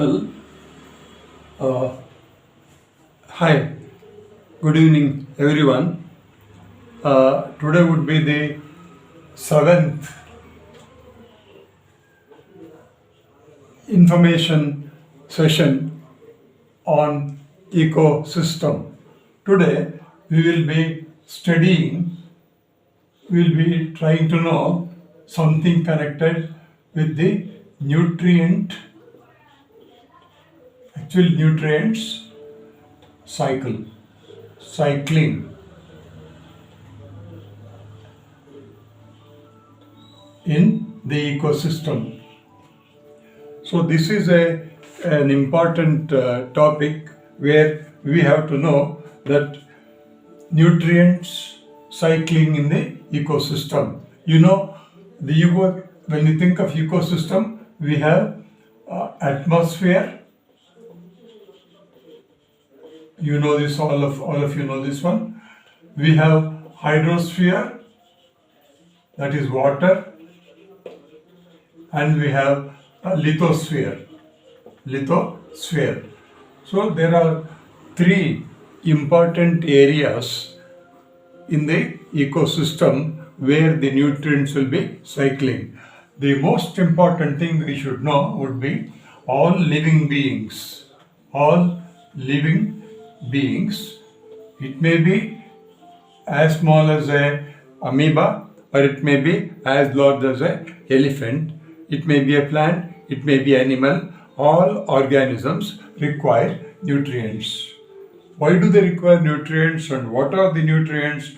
example, uh, hi, good evening everyone. Today would be the seventh information session on ecosystem. Today we will be studying, we will be trying to know something connected with the nutrient, nutrients cycling in the ecosystem. So this is an important topic where we have to know that nutrients cycling in the ecosystem. When you think of ecosystem, we have atmosphere. You know this, all of you know this one. We have hydrosphere, that is water, and we have lithosphere. So there are three important areas in the ecosystem where the nutrients will be cycling. The most important thing we should know would be all living beings. It may be as small as a amoeba, or it may be as large as an elephant. It may be a plant, it may be animal. All organisms require nutrients. Why do they require nutrients, and what are the nutrients?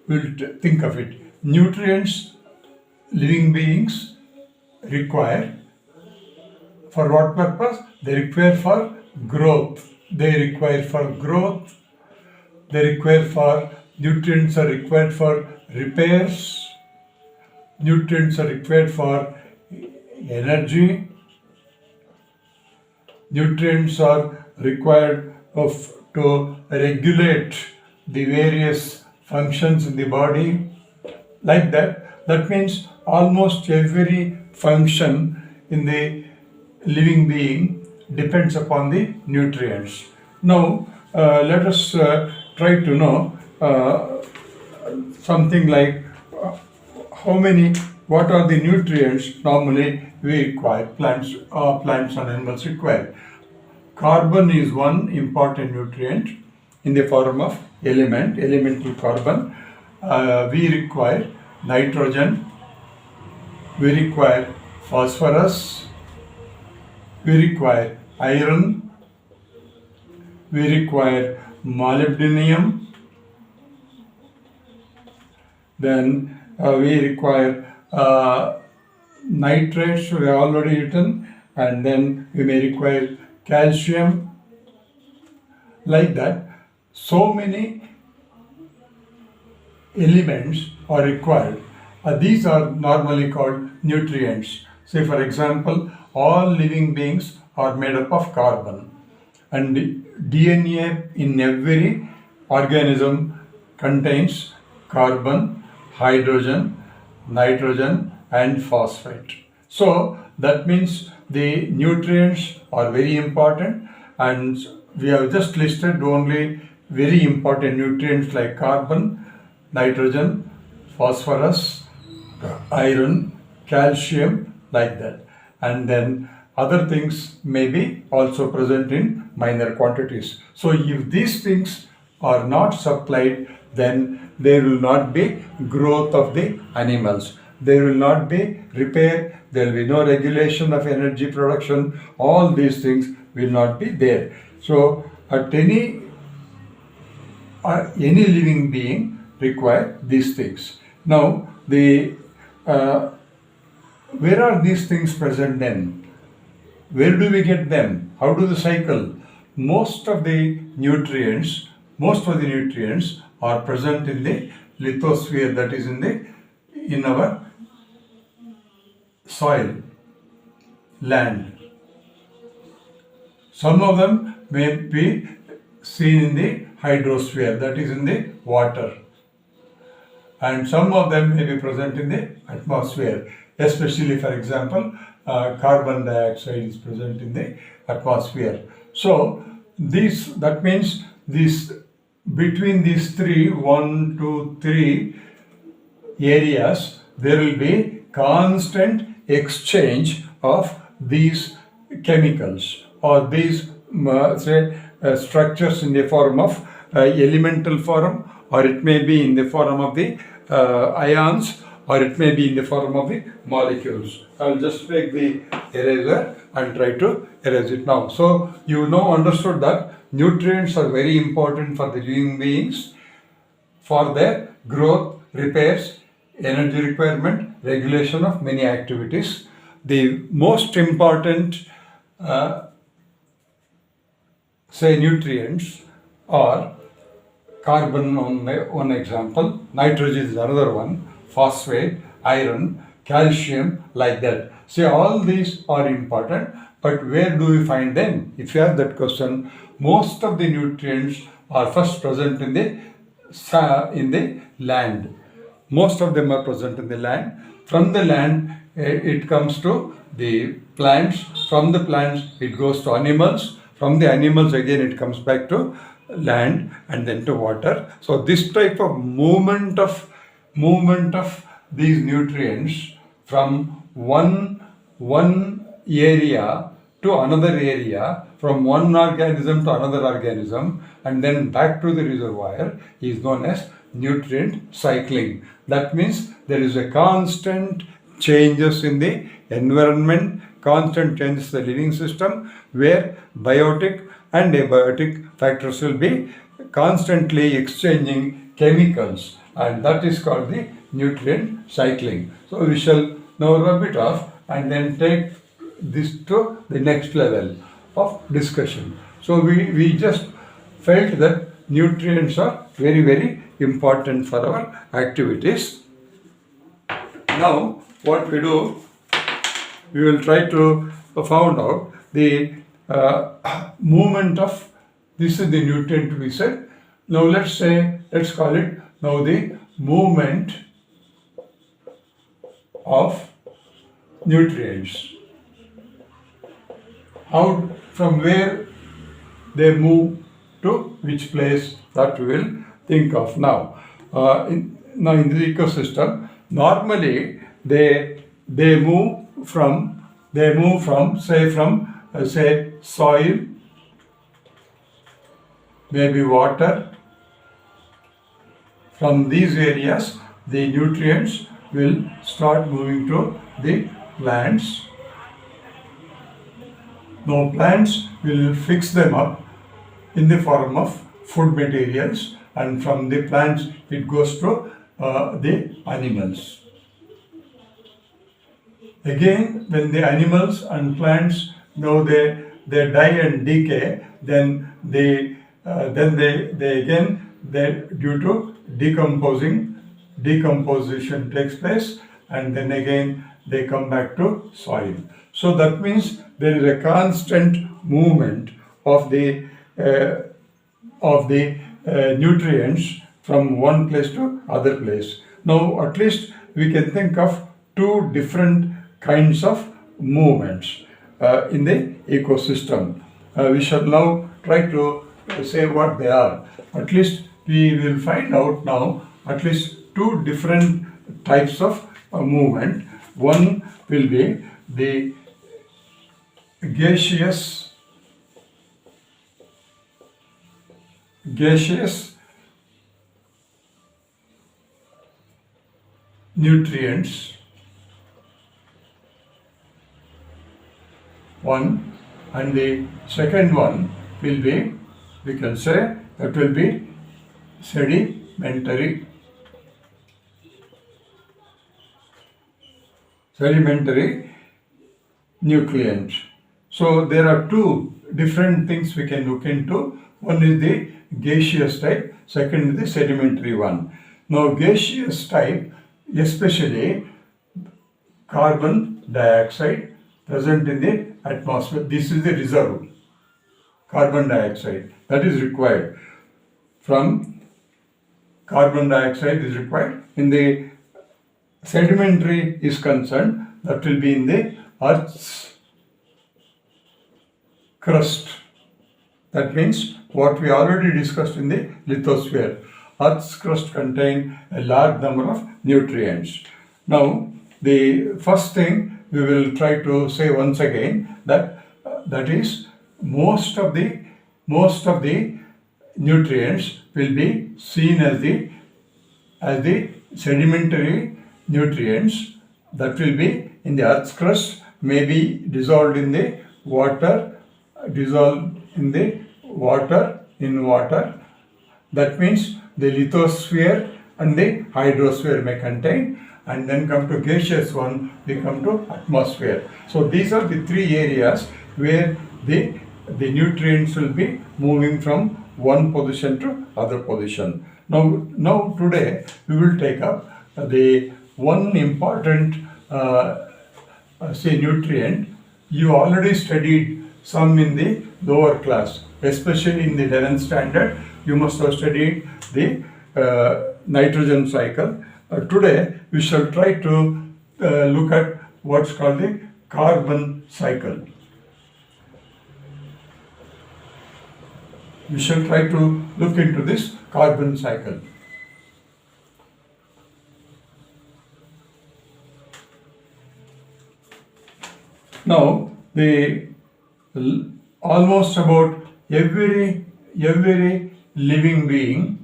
We'll think of it. Nutrients living beings require for what purpose? They require for growth. Nutrients are required for repairs. Nutrients are required for energy. Nutrients are required to regulate the various functions in the body. Like that. That means almost every function in the living being depends upon the nutrients. Now, let us try to know something like what are the nutrients normally we require, plants and animals require. Carbon is one important nutrient in the form of elemental carbon. We require nitrogen, we require phosphorus, we require iron, we require molybdenum, then we require nitrates, we have already written, and then we may require calcium. Like that, so many elements are required. These are normally called nutrients. Say for example, all living beings are made up of carbon, and DNA in every organism contains carbon, hydrogen, nitrogen and phosphate. So that means the nutrients are very important, and we have just listed only very important nutrients like carbon, nitrogen, phosphorus, iron, calcium, like that. And then other things may be also present in minor quantities. So if these things are not supplied, then there will not be growth of the animals. There will not be repair, there will be no regulation of energy production. All these things will not be there. So at any living being require these things. Now where are these things present then? Where do we get them? How do they cycle? Most of the nutrients are present in the lithosphere, that is in our soil, land. Some of them may be seen in the hydrosphere, that is in the water, and some of them may be present in the atmosphere. especially for example, carbon dioxide is present in the atmosphere. So that means this between these three, 1, 2, 3 areas, there will be constant exchange of these chemicals or these structures in the form of elemental form, or it may be in the form of the ions, or it may be in the form of the molecules. I'll just take the eraser and try to erase it now. So you now understood that nutrients are very important for the living beings for their growth, repairs, energy requirement, regulation of many activities. The most important nutrients are carbon on one example, nitrogen is another one, phosphate, iron, calcium, like that. See, all these are important, but where do we find them? If you have that question, most of the nutrients are first present in the land. Most of them are present in the land. From the land, it comes to the plants. From the plants, it goes to animals. From the animals, again, it comes back to land and then to water. So this type of movement of these nutrients from one area to another area, from one organism to another organism, and then back to the reservoir is known as nutrient cycling. That means there is a constant changes in the environment, constant changes in the living system, where biotic and abiotic factors will be constantly exchanging chemicals, and that is called the nutrient cycling. So we shall now rub it off and then take this to the next level of discussion. So we just felt that nutrients are very, very important for our activities. Now what we do, we will try to find out the movement of, this is the nutrient we said. Now let's call it now the movement of nutrients. How, from where they move to which place, that we will think of now. In the ecosystem, normally they move from soil, maybe water. From these areas, the nutrients will start moving to the plants. Now plants will fix them up in the form of food materials, and from the plants it goes to the animals. Again, when the animals and plants now they die and decay, then they due to decomposition takes place, and then again they come back to soil. So that means there is a constant movement of the nutrients from one place to other place. Now at least we can think of two different kinds of movements in the ecosystem. We shall now try to say what they are. At least we will find out now at least two different types of movement. One will be the gaseous nutrients, one, and the second one will be, we can say, that will be sedimentary nutrients. So there are two different things we can look into. One is the gaseous type, second is the sedimentary one. Now gaseous type, especially carbon dioxide present in the atmosphere. This is the reserve, carbon dioxide, that is required. From carbon dioxide is required. In the sedimentary is concerned, that will be in the Earth's crust. That means what we already discussed in the lithosphere. Earth's crust contains a large number of nutrients. Now, the first thing we will try to say once again that is most of the nutrients will be seen as the sedimentary nutrients that will be in the Earth's crust, may be dissolved in the water, in water. That means the lithosphere and the hydrosphere may contain, and then come to gaseous one, we come to atmosphere. So these are the three areas where the nutrients will be moving from one position to other position. Now today we will take up the one important nutrient. You already studied some in the lower class, especially in the 11th standard. You must have studied the nitrogen cycle. Today we shall try to look at what's called the carbon cycle. We shall try to look into this carbon cycle. Now, almost about every living beings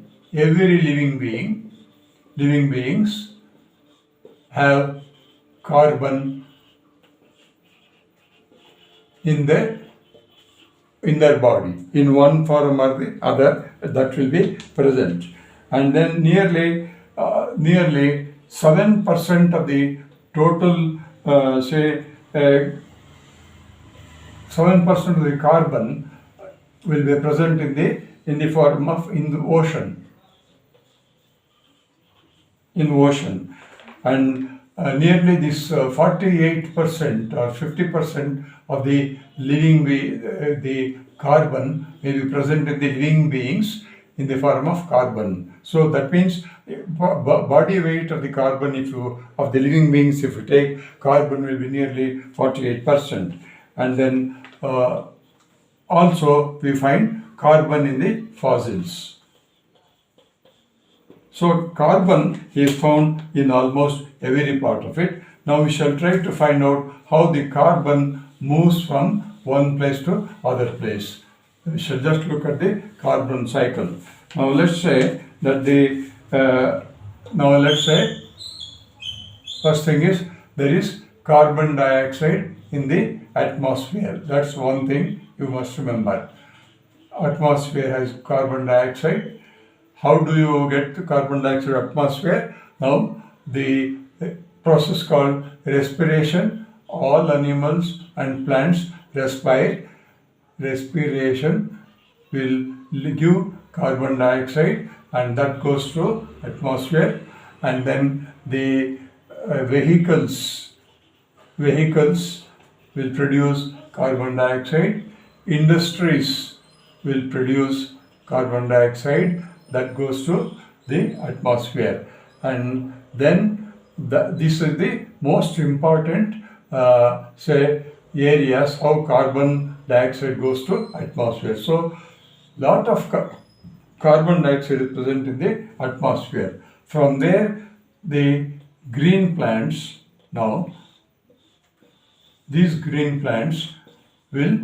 have carbon in their body, in one form or the other, that will be present. And then nearly 7% of the total 7% of the carbon will be present in the form of in the ocean. And nearly this 48% or 50% of the the carbon may be present in the living beings in the form of carbon. So that means body weight of the carbon, of the living beings, if you take, carbon will be nearly 48%. And then also we find carbon in the fossils. So carbon is found in almost every part of it. Now we shall try to find out how the carbon moves from one place to other place. We shall just look at the carbon cycle. Now let's say that first thing is there is carbon dioxide in the atmosphere. That's one thing you must remember. Atmosphere has carbon dioxide. How do you get the carbon dioxide atmosphere? Now the process called respiration. All animals and plants respire. Respiration will give carbon dioxide, and that goes to atmosphere. And then the vehicles will produce carbon dioxide. Industries will produce carbon dioxide, that goes to the atmosphere. And then this is the most important areas how carbon dioxide goes to atmosphere. So lot of carbon dioxide is present in the atmosphere. From there, the green plants, now these green plants will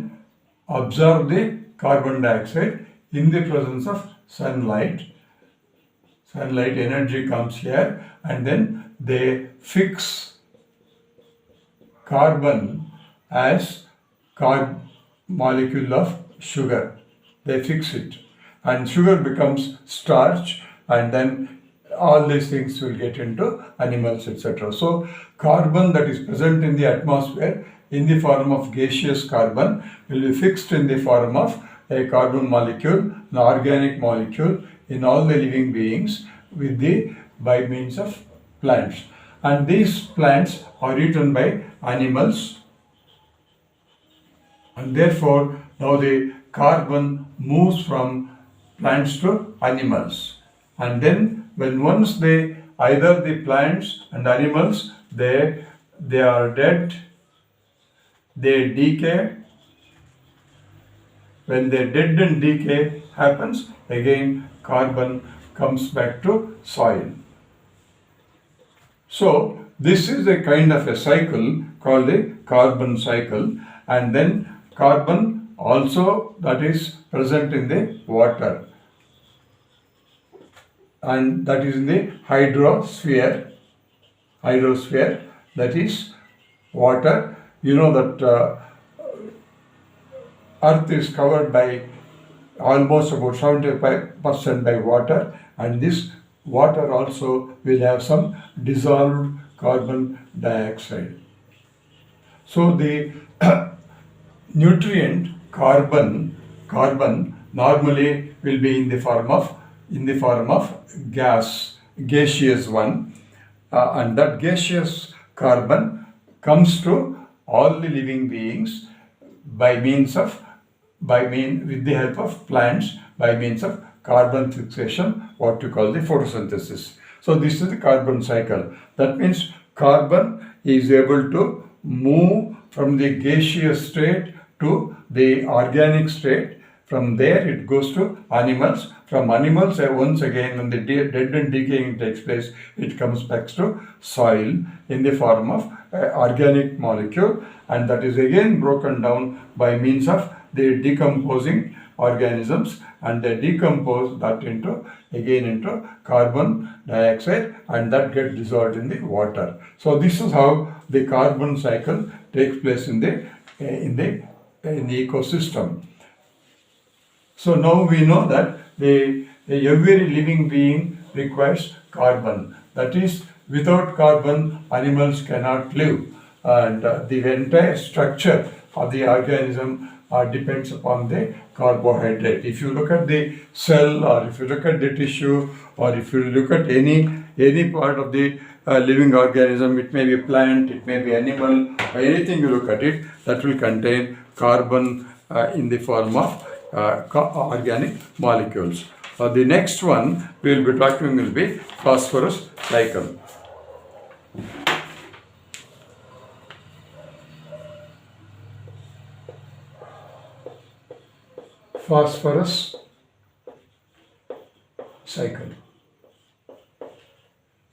absorb the carbon dioxide in the presence of sunlight. Sunlight energy comes here, and then they fix carbon as molecule of sugar. They fix it, and sugar becomes starch, and then all these things will get into animals, etc. So carbon that is present in the atmosphere in the form of gaseous carbon will be fixed in the form of a carbon molecule, an organic molecule in all the living beings by means of plants. And these plants are eaten by animals, and therefore now the carbon moves from plants to animals. And then once either the plants and animals, they they are dead, they decay. When the dead and decay happens, again carbon comes back to soil. So this is a kind of a cycle called a carbon cycle, and then carbon also that is present in the water, and that is in the hydrosphere. Hydrosphere, that is water. You know that Earth is covered by almost about 75% by water, and this water also will have some dissolved carbon dioxide. So the nutrient carbon normally will be in the form of gaseous one, and that gaseous carbon comes to all the living beings with the help of plants, by means of carbon fixation, what you call the photosynthesis. So this is the carbon cycle. That means carbon is able to move from the gaseous state to the organic state. From there it goes to animals. From animals, once again, when the dead and decaying takes place, it comes back to soil in the form of organic molecule, and that is again broken down by means of the decomposing organisms, and they decompose that into carbon dioxide, and that gets dissolved in the water. So this is how the carbon cycle takes place in the ecosystem. So now we know that every living being requires carbon. That is, without carbon, animals cannot live, and the entire structure of the organism depends upon the carbohydrate. If you look at the cell, or if you look at the tissue, or if you look at any part of the living organism, it may be plant, it may be animal, or anything you look at it, that will contain carbon in the form of organic molecules. The next one we will be talking will be phosphorus cycle. Phosphorus cycle.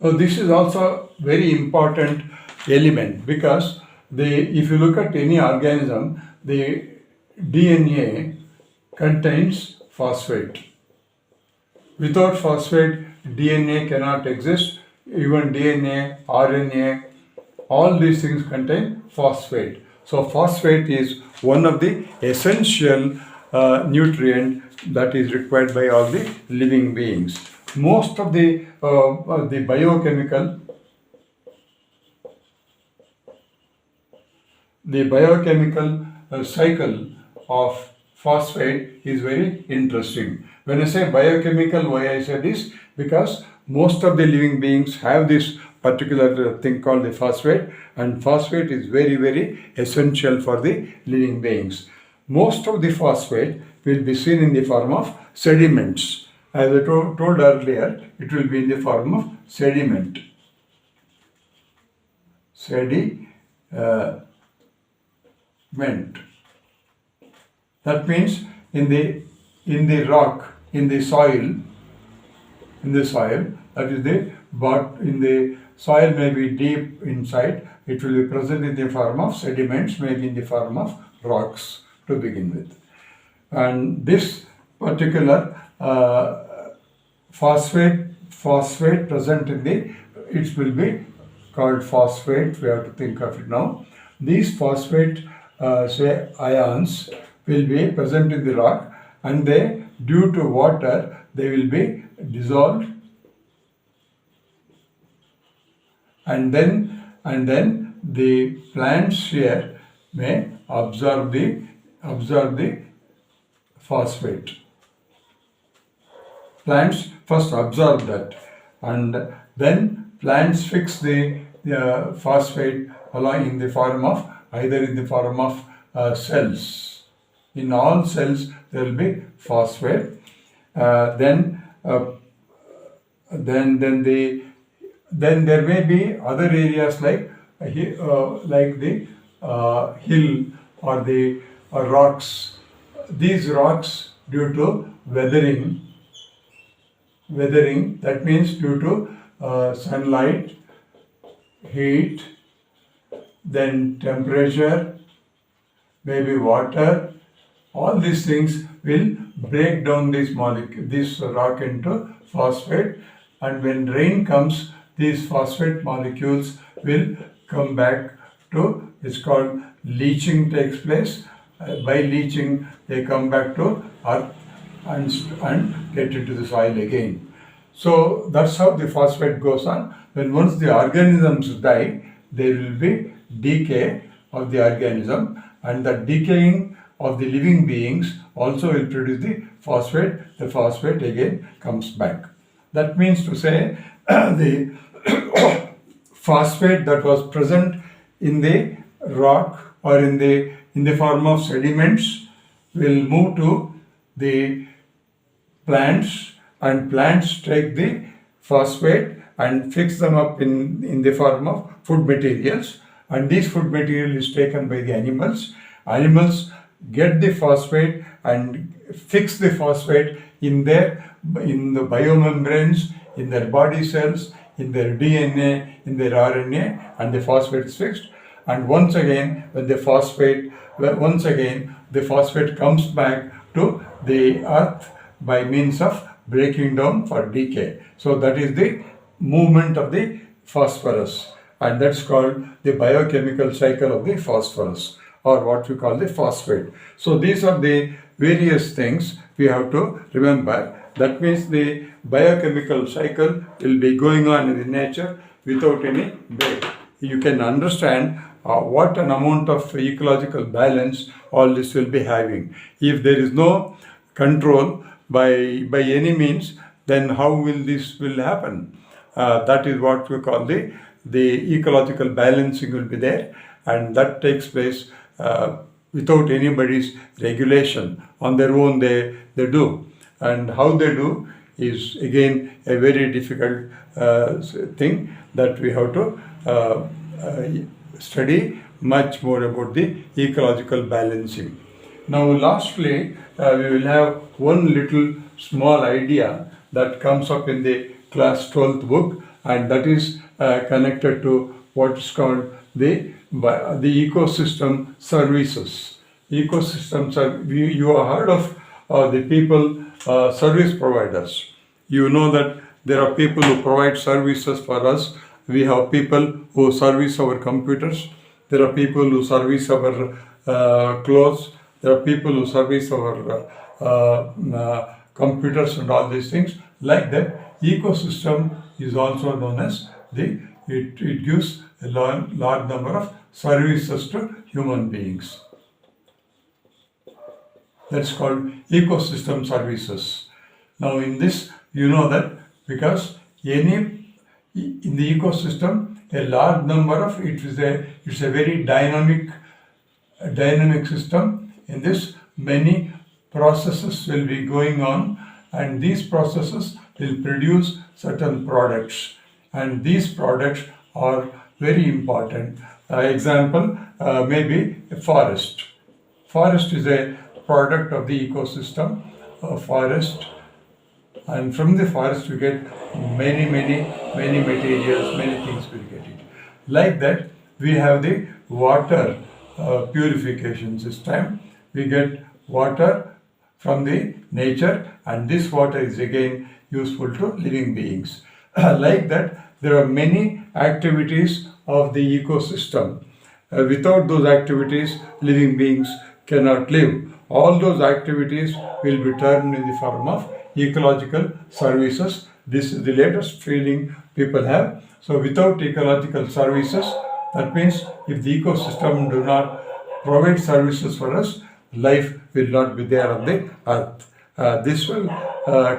So this is also very important element, because if you look at any organism, the DNA contains phosphate. Without phosphate, DNA cannot exist. Even DNA, RNA, all these things contain phosphate. So phosphate is one of the essential nutrient that is required by all the living beings. Most of the biochemical cycle of phosphate is very interesting. When I say biochemical, why I say this? Because most of the living beings have this particular thing called the phosphate, and phosphate is very, very essential for the living beings. Most of the phosphate will be seen in the form of sediments. As I told earlier, it will be in the form of sediment. That means in the rock, in the soil, that is in the soil may be deep inside, it will be present in the form of sediments, maybe in the form of rocks to begin with. And this particular phosphate present it will be called phosphate. We have to think of it now. These phosphate ions will be present in the rock, and due to water, they will be dissolved, and then the plants here may absorb the phosphate. Plants first absorb that, and then plants fix the phosphate along in the form of cells. In all cells there will be phosphate. Then there may be other areas like like the hill or the rocks. These rocks, due to weathering, that means due to sunlight, heat, then temperature, maybe water, all these things will break down this rock into phosphate, and when rain comes, these phosphate molecules will come back to, it's called leaching takes place. By leaching, they come back to earth and get into the soil again. So that's how the phosphate goes on. When once the organisms die, there will be decay of the organism, and the decaying of the living beings also will produce the phosphate. The phosphate again comes back. That means to say the phosphate that was present in the rock or in the form of sediments will move to the plants, and plants take the phosphate and fix them up in the form of food materials, and this food material is taken by the animals. Animals get the phosphate and fix the phosphate in the biomembranes, in their body cells, in their DNA, in their RNA, and the phosphate is fixed. And once again, the phosphate comes back to the earth by means of breaking down for decay. So that is the movement of the phosphorus, and that's called the biochemical cycle of the phosphorus, or what we call the phosphate. So these are the various things we have to remember. That means the biochemical cycle will be going on in the nature without any break. You can understand what an amount of ecological balance all this will be having. If there is no control by any means, then how will this will happen? That is what we call the ecological balancing will be there, and that takes place without anybody's regulation. On their own they do, and how they do is again a very difficult thing that we have to study much more about the ecological balancing. Now lastly, we will have one little small idea that comes up in the class 12th book, and that is connected to what is called the ecosystem services. Ecosystems are, you have heard of the people, service providers. You know that there are people who provide services for us. We have people who service our computers. There are people who service our clothes. There are people who service our computers and all these things. Like that, ecosystem is also known as it gives a large number of services to human beings. That's called ecosystem services. Now in this, you know that because in the ecosystem, a large number of it's a very dynamic system. In this, many processes will be going on, and these processes will produce certain products, and these products are very important. Example, maybe a forest. Forest is a product of the ecosystem. Forest, and from the forest we get many materials, many things we get it. Like that, we have the water purification system. We get water from the nature, and this water is again useful to living beings. Like that, there are many activities of the ecosystem. Without those activities, living beings cannot live. All those activities will be turned in the form of ecological services. This is the latest feeling people have. So without ecological services, that means if the ecosystem do not provide services for us, life will not be there on the earth. This will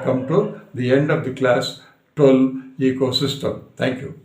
come to the end of the class 12 ecosystem. Thank you.